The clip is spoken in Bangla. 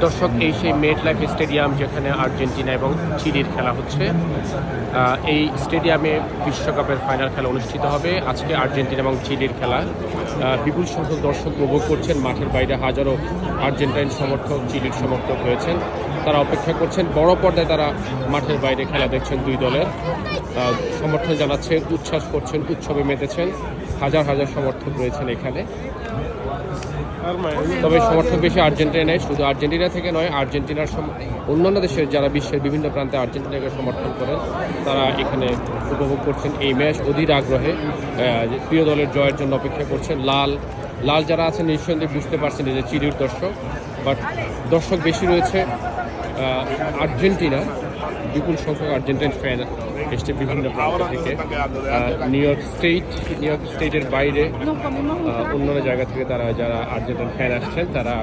দর্শক, এই সেই মেটলাইফ স্টেডিয়াম যেখানে আর্জেন্টিনা এবং চিলির খেলা হচ্ছে। এই স্টেডিয়ামে বিশ্বকাপের ফাইনাল খেলা অনুষ্ঠিত হবে। আজকে আর্জেন্টিনা এবং চিলির খেলা। বিপুল সংখ্যক দর্শক উপভোগ করছেন। মাঠের বাইরে হাজারো আর্জেন্টাইন সমর্থক, চিলির সমর্থক রয়েছেন। তারা অপেক্ষা করছেন, বড় পর্দায় তারা মাঠের বাইরে খেলা দেখছেন। দুই দলের সমর্থন জানাচ্ছেন, উচ্ছ্বাস করছেন, উৎসবে মেতেছেন। হাজার হাজার সমর্থক রয়েছেন এখানে। তবে সমর্থক বেশি আর্জেন্টিনায়, শুধু আর্জেন্টিনা থেকে নয়, আর্জেন্টিনার অন্যান্য দেশের যারা বিশ্বের বিভিন্ন প্রান্তে আর্জেন্টিনাকে সমর্থন করেন তারা এখানে উপভোগ করছেন এই ম্যাচ অধীর আগ্রহে। প্রিয় দলের জয়ের জন্য অপেক্ষা করছেন। লাল যারা আছেন নিঃসন্দেহে বুঝতে পারছেন যে চিলির দর্শক, বাট দর্শক বেশি রয়েছে আর্জেন্টিনা। বিপুল সংখ্যক আর্জেন্টাইন ফ্যান এসছে বিভিন্ন প্রান্ত থেকে। নিউ ইয়র্ক স্টেটের বাইরে অন্যান্য জায়গা থেকে তারা যারা আর্জেন্টাইন ফ্যান আসছেন তারা